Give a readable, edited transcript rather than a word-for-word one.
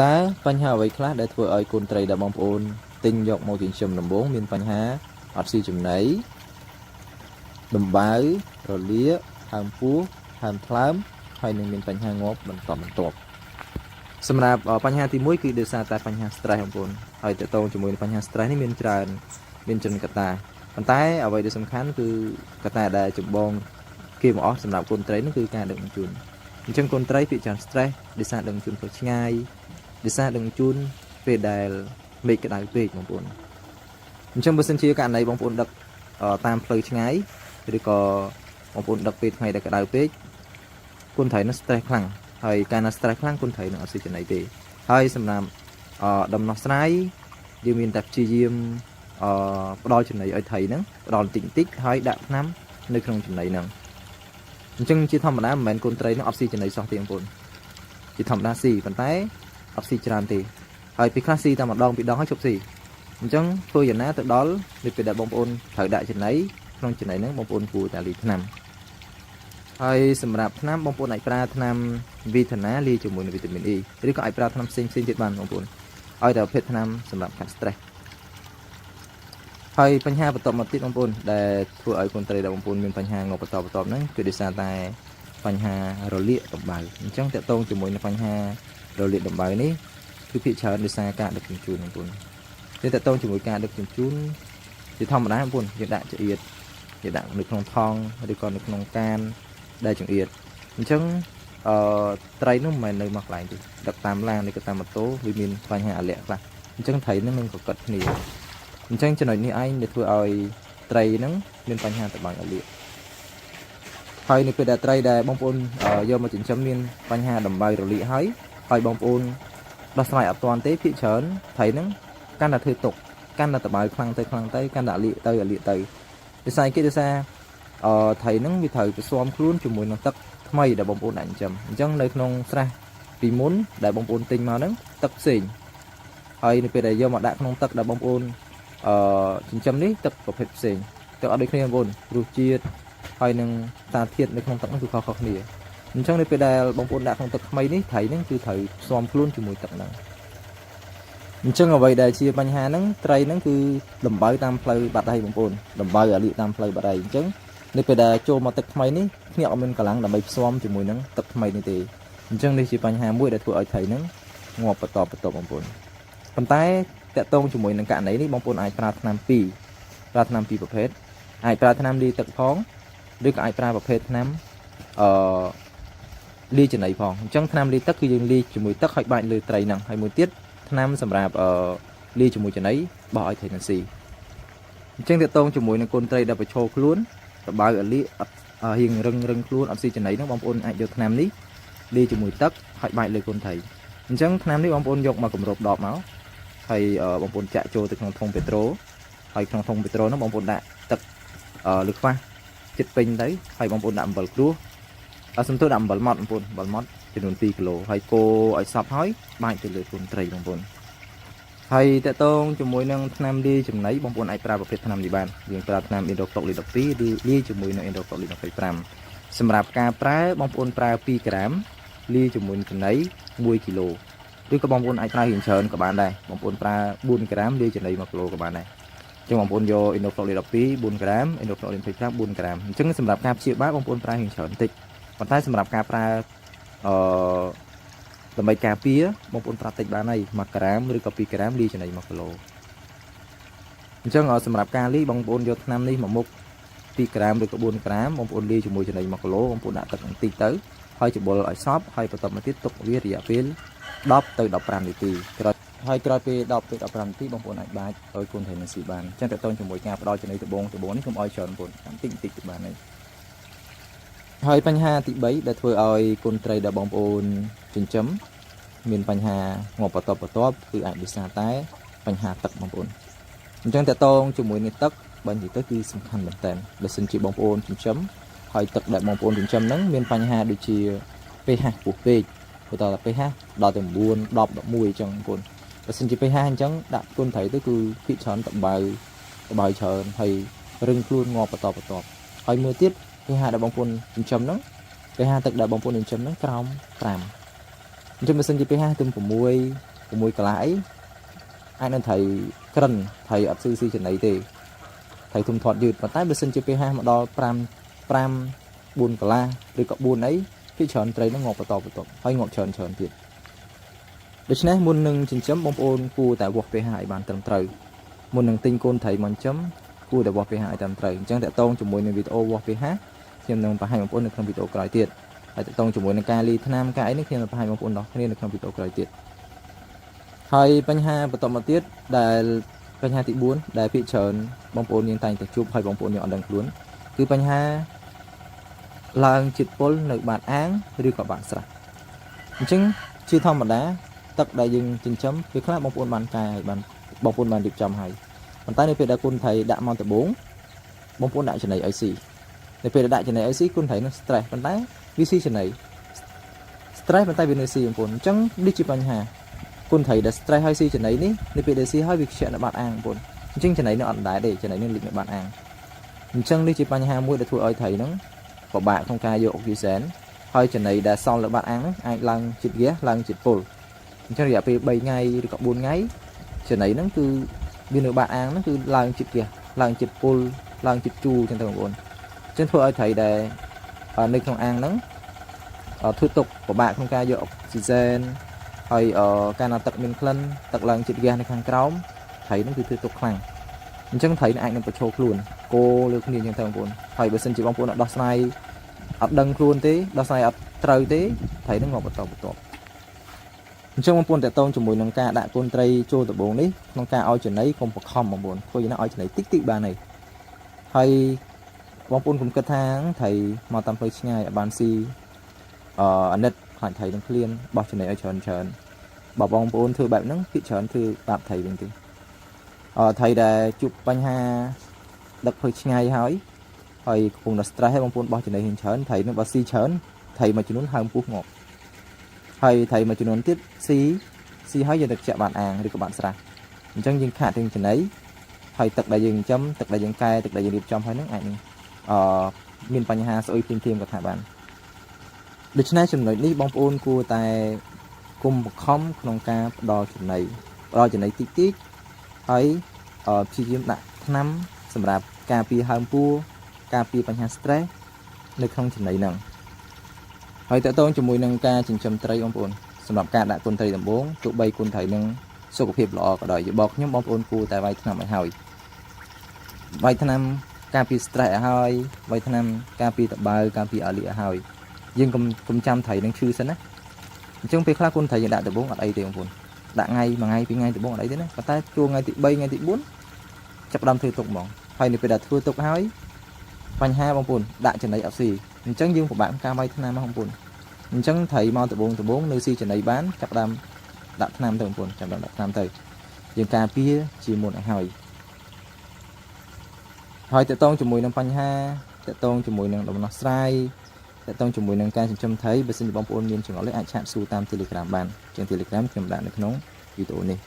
តែបញ្ហាអ្វីខ្លះដែលធ្វើឲ្យកូនត្រីដែលបងប្អូនទិញយកមកចិញ្ចឹមដំបូងមានបញ្ហាអត់ស៊ីចំណីដំបៅរលាកហើមពោះហើមថ្លើមហើយនឹងមានបញ្ហាងាប់បន្តបន្ទាប់សម្រាប់បញ្ហាទី1គឺដោយសារតែបញ្ហា stress បងប្អូនហើយតើតើជាមួយនឹងបញ្ហា stress នេះមានច្រើនកត្តាប៉ុន្តែអ្វីដែលសំខាន់គឺកត្តាដែលចម្បងគេមកអស់សម្រាប់កូនត្រីនោះគឺការដឹកជញ្ជូនអញ្ចឹងកូនត្រីភាគច្រើន stress ដោយសារដឹកជញ្ជូនទៅឆ្ងាយដោយសារដឹកជញ្ជូនពេលដែលមេឃក្តៅពេកបងប្អូនអញ្ចឹងបើសិនជាករណីបងប្អូនដឹកតាមផ្លូវឆ្ងាយឬក៏បងប្អូនដឹកពេលថ្ងៃដែលក្តៅពេកកូនត្រីនោះ stress ខ្លាំងហើយកាលណា stress ខ្លាំងកូនត្រីនឹងអត់ស៊ីចំណីទេហើយសម្រាប់ដំណោះស្រាយយើងមានតែព្យាយាមផ្ដល់ចំណីឲ្យត្រីហ្នឹងផ្ដល់បន្តិចហើយដាក់ថ្នាំនៅក្នុងចំណីហ្នឹងអញ្ចឹងជាធម្មតាមិនមែនកូនត្រីនឹងអត់ស៊ីចំណីសោះទេបងប្អូនជាធម្មតាស៊ីប៉ុន្តែអត់ស៊ីច្រើនទេហើយពីខ្លះស៊ីតែម្ដងពីរដងហើយជប់ស៊ីអញ្ចឹងធ្វើយ៉ាងណាទៅដល់ពេលដែលបងប្អូនត្រូវដាក់ចំណីក្នុងចំណីហ្នឹងបងប្អូនគួរតែលាយថ្នាំហើយសម្រាប់ថ្នាំបងប្អូនអាចប្រើថ្នាំវីតាណាលាយជាមួយនឹងវីតាមីន E ឬក៏អាចប្រើថ្នាំផ្សេងទៀតបានបងប្អូនឲ្យតែប្រភេទថ្នាំសម្រាប់កាត់ stress ហើយបញ្ហាបន្តមកទៀតបងប្អូនដែលធ្វើឲ្យកូនត្រីដែលបងប្អូនមានបញ្ហាងាប់បន្តហ្នឹងគឺដោយសារតែបញ្ហារលាកដំបៅអញ្ចឹងតកតងជាមួយនឹងបញ្ហារលាកដំបៅនេះគឺភាគច្រើនដោយសារការដឹកជញ្ជូនបងប្អូនតែតកតងជាមួយការដឹកជញ្ជូនជាធម្មតាបងប្អូនយើងដាក់ចង្អៀតយើងដាក់នៅក្នុងថង់ឬក៏នៅក្នុងកានដែលចង្អៀតអញ្ចឹងត្រីនោះមិនមែននៅមកកន្លែងទេដឹកតាមឡានឬក៏តាមម៉ូតូវាមានបញ្ហាអាលាក់ខ្លះអញ្ចឹងត្រីនឹងកកត់គ្នាអញ្ចឹងចំណុចនេះឯងដែលធ្វើឲ្យត្រីហ្នឹងមានបញ្ហាតបាញ់អាលាកហើយនៅពេលដែលត្រីដែលបងប្អូនយកមកចិញ្ចឹមមានបញ្ហាដំបៅរលាកហើយបងប្អូនដោះស្រាយអត់ទាន់ទេភាគច្រើនត្រីហ្នឹងកាន់តែធ្វើទុកកាន់តែតបាញ់ខ្លាំងទៅកាន់តែអាលាកទៅដោយសារគេដោយសារត្រីហ្នឹងវាត្រូវទៅស៊ាំខ្លួនជាមួយនឹងទឹកថ្មីដែលបងប្អូនដាក់ចិញ្ចឹមអញ្ចឹងនៅក្នុងស្រះពីមុនដែលបងប្អូនទិញមកហ្នឹងទឹកផ្សេងហើយនៅពេលដែលយកមកដាក់ក្នុងទឹកដែលបងប្អូនចិញ្ចឹមនេះទឹកប្រភេទផ្សេងទឹកអត់ដូចគ្នាបងប្អូនរសជាតិហើយនឹងសារធាតុនៅក្នុងទឹកនោះគឺខុសៗគ្នាអញ្ចឹងនៅពេលដែលបងប្អូនដាក់ក្នុងទឹកថ្មីនេះត្រីហ្នឹងគឺត្រូវស៊ាំខ្លួនជាមួយទឹកហ្នឹងអញ្ចឹងអ្វីដែលជាបញ្ហាហ្នឹងត្រីហ្នឹងគឺដំបៅតាមផ្លូវបាត់ដៃបងប្អូនដំបៅអាលាកតាមផ្លូវបាត់ដៃអញ្ចឹងនៅពេលដែលចូលមកទឹកថ្មីនេះគ្នាអត់មានកម្លាំងដើម្បីផ្សំជាមួយនឹងទឹកថ្មីនេះទេអញ្ចឹងនេះជាបញ្ហាមួយដែលធ្វើឲ្យត្រីហ្នឹងងាប់បន្តបងប្អូនប៉ុន្តែតកតងជាមួយនឹងករណីនេះបងប្អូនអាចប្រើថ្នាំពីរប្រភេទអាចប្រើថ្នាំលាយទឹកផងឬក៏អាចប្រើប្រភេទថ្នាំលាយចំណីផងអញ្ចឹងថ្នាំលាយទឹកគឺយើងលាយជាមួយទឹកឲ្យបាច់លើត្រីហ្នឹងហើយមួយទៀតថ្នាំសម្រាប់លាយជាមួយចំណីបោះឲ្យត្រីនឹងស៊ីអញ្ចឹងតកតងជាមួយនឹងកូនត្រីដែលប្រឈរខ្លួនតបៅអាលាកអត់រៀងរឹងខ្លួនអត់ស៊ីចំណីហ្នឹងបងប្អូនអាចយកថ្នាំនេះលាយជាមួយទឹកឲ្យបាច់លើកូនត្រីអញ្ចឹងថ្នាំនេះបងប្អូនយកមកគម្របដបមកហើយបងប្អូនចាក់ចូលទៅក្នុងធុងពេត្រូហើយក្នុងធុងពេត្រូនោះបងប្អូនដាក់ទឹកលើខ្វះចិត្តពេញទៅហើយបងប្អូនដាក់អំបិលក្រួសសំទោសដាក់អំបិលម៉ត់បងប្អូនអំបិលម៉ត់ចំនួន2គីឡូហើយកូរឲ្យសព្វហើយបាចទៅលើកូនត្រីបងប្អូនហើយតកតងជាមួយនឹងថ្នាំលាយចំណីបងប្អូនអាចប្រើប្រភេទថ្នាំនេះបានយើងប្រើថ្នាំ Indoclolid 12 ឬលាយជាមួយនឹង Indoclolid 25សម្រាប់ការប្រើបងប្អូនប្រើ2ក្រាមលាយជាមួយនឹងចំណី1គីឡូឬក៏បងប្អូនអាចប្រើរៀងច្រើនក៏បានដែរបងប្អូនប្រើ4ក្រាមលាយចំណី1គីឡូក៏បានដែរអញ្ចឹងបងប្អូនយក Indoclolid 12 4ក្រាម Indoclolid 25 4ក្រាមអញ្ចឹងសម្រាប់ការព្យាបាលបងប្អូនប្រើរៀងច្រើនបន្តិចប៉ុន្តែសម្រាប់ការប្រើដើម្បីការពារបងប្អូនប្រើតិចបានហើយ1ក្រាមឬក៏2ក្រាមលាយចំណី1គីឡូអញ្ចឹងសម្រាប់ការលាយបងប្អូនយកថ្នាំនេះមកមុខ2ក្រាមឬក៏4ក្រាមបងប្អូនលាយជាមួយចំណី1គីឡូបងប្អូនដាក់ទឹកបន្តិចទៅហើយច្បុលឲ្យសព្វហើយបន្តមកទៀតទុកវារយៈពេល10ទៅ15នាទីក្រោយពេល10ទៅ15នាទីបងប្អូនអាចបាចឲ្យកូនត្រីនឹងស៊ីបានអញ្ចឹងតើតើជាមួយការផ្ដល់ចំណីដបងនេះកុំឲ្យច្រើនបងប្អូនបន្តិចទៅបានហើយបញ្ហាទី3ដែលធ្វើឲ្យកូនត្រីដែលបងប្អូនចិញ្ចឹមមានបញ្ហាងាប់បន្តគឺអាចដោយសារតែបញ្ហាទឹកបងប្អូនអញ្ចឹងតើតើជាមួយនឹងទឹកបើនិយាយទៅគឺសំខាន់មែនតើបើសិនជាបងប្អូនចិញ្ចឹមហើយទឹកដែលបងប្អូនចិញ្ចឹមហ្នឹងមានបញ្ហាដូចជា pH ខ្ពស់ពេកបន្តតែ pH ដល់ទៅ9 10 11អញ្ចឹងបងប្អូនបើសិនជា pH អញ្ចឹងដាក់កូនត្រីទៅគឺភាគច្រើនតបៅច្រើនហើយរឹងខ្លួនងាប់បន្តហើយមួយទៀតpH ដែលបងប្អូនចិញ្ចឹមហ្នឹងpH ទឹកដែលបងប្អូនចិញ្ចឹមហ្នឹងក្រោម5 Chúng mình xin chỉ pH tùm của mùi cả lại ai nên thầy cân thầy ở sư si trên này thì thầy thùng thoát dượt và tái mình xin chỉ pH mà đo pram buồn cả la rồi có buồn ấy cái chọn trái nó ngọt và to hay ngọt chọn thiệt để cho nên muốn nâng trên chấm bông ôn cu tại vọc pH bàn tầm trời muốn nâng tinh côn thầy mòn chấm cu tại vọc pH tầm trời chẳng thể tông cho mùi nâng video vọc pH thêm nâng và hai bông ôn được trong video cải tiệt tại tông cho mùi nâng kali tham cái nước thêm là hai bông ôn đó nên được trong video cải tiệt hai bánh ha và tọm một tiết đại bánh ha thị 4 đại bị chọn bông ôn nhân thành chụp hai bông ôn nhỏ đằng luôn cứ bánh ha làng chít pol nơi bạn ángឬក៏bạn sạch chứng chưa thông mà đá tất đại dương trên chấm việc khác bông ôn bàn cài bàn bông ôn bàn điệp trầm hay bàn tay này phải đã côn thầy đã mong tới 4 bông ôn đại trên này IC để phải đại trên này IC côn thầy nó stress bàn tay VC trên này stress bàn tay bên IC bông ôn chứng đi chụp bàn hà côn thầy đã stress hai C trên này ní để phải để C hai việc chuyện là bạn áng bông ôn chứng trên này nó ẩn đáy để trên này nó lịch bạn áng chứng đi chụp bàn hà mua để thua ơi thầy nó của bạn không ca vô kỳ sén hơi chuyện này đã xong là bạn ăn ai lăng chịt ghé lăng chịt pol cho nên về 7 ngày có 4 ngày chuyện này nó cứ bên nữa bạn ăn nó cứ lăng chịt ghé lăng chịt pol lăng chịt chu trên tầng 4 trên thôi thầy để ở nơi không ăn nó thủ tục của bạn không ca vô oxygen hay ở ca nào tật mình khăn tật lăng chịt ghé này khang crom thấy nó cứ thủ tục khăn chẳng thấy anh nó có chô luôn cô lược nhìn trên tầng 4 thầy bởi xin chỉ bóng 4 ở đọc này ập đăng luôn thế đọc này ập trời thế thấy nó ngọt một tổ trong bóng 4 tại tông cho mùi nâng ca đã con tray chô tập 4 đấy nâng ca oi chuyện ấy không có không bằng 4 thôi nó oi chuyện ấy tích tích ba này thầy bóng 4 cũng kết thang thầy mà tầm hơi ngay ở bàn si anh đất hoàn thầy nó liên bảo chuyện này ở trơn bảo bóng 4 thư bạn nó thị trơn thư bạn thầy bình tĩnh thầy đã chụp bánh ha đập hơi ngay hỏi thầy cùng là stress hay bông phun bao chuyện này hình chớn thầy nó bảo si chớn thầy mà chỉ muốn hai phút ngọt thầy mà chỉ muốn tiếp si hỏi giờ được chạm bạn đi các bạn ra chẳng những khả tình chuyện ấy thầy tật đại dừng chấm tật đại dừng cay tật đại dừng điệp trong hai nước ảnh miền bánh ha sẽ phim thêm của thầy bạn được cho nên chuyện này đi bông phun của tài cùng một khôngក្នុងការផ្ដល់ចំណីតិចតិចហើយព្យាយាមដាក់ថ្នាំសម្រាប់ការពារហើមពោះការពារបញ្ហា stress នៅក្នុងចំណីហ្នឹងហើយតើតើជាមួយនឹងការចិញ្ចឹមត្រីបងប្អូនសម្រាប់ការដាក់គុនត្រីដំបូងទោះបីគុនត្រីនឹងសុខភាពល្អក៏ដោយយោបល់ខ្ញុំបងប្អូនគួរតែវាយថ្នាំឲ្យហើយវាយថ្នាំការពារ stress ឲ្យហើយវាយថ្នាំការពារតបៅការពារអាលីឲ្យហើយយើងកុំចាំត្រីនឹងឈឺសិនណាអញ្ចឹងពេលខ្លះគុនត្រីយើងដាក់ដំបូងអត់អីទេបងប្អូនដាក់ថ្ងៃមួយថ្ងៃពីរថ្ងៃដំបូងអត់អីទេណាប៉ុន្តែជួថ្ងៃទី3ថ្ងៃទី4ចាប់ផ្ដើមធ្វើទុកហ្មងហើយនៅពេលដែលធ្វើទុកហើយបញ្ហាបងប្អូនដាក់ចំណីអត់ស៊ីអញ្ចឹងយើងពិបាកការវាយថ្នាំបងប្អូនអញ្ចឹងត្រីមកដំបូងនៅស៊ីចំណីបានចាប់ផ្ដើមដាក់ថ្នាំទៅបងប្អូនចាប់ផ្ដើមដាក់ថ្នាំទៅយើងការពារជាមុនឲ្យហើយតើតងជាមួយនឹងបញ្ហាតើតងជាមួយនឹងដំណោះស្រាយតើតងជាមួយនឹងការចិញ្ចឹមត្រីបើសិនជាបងប្អូនមានចង្អុលអាចឆាតសួរតាម Telegram បានជាង Telegram ខ្ញុំដាក់នៅក្នុងវីដេអូនេះ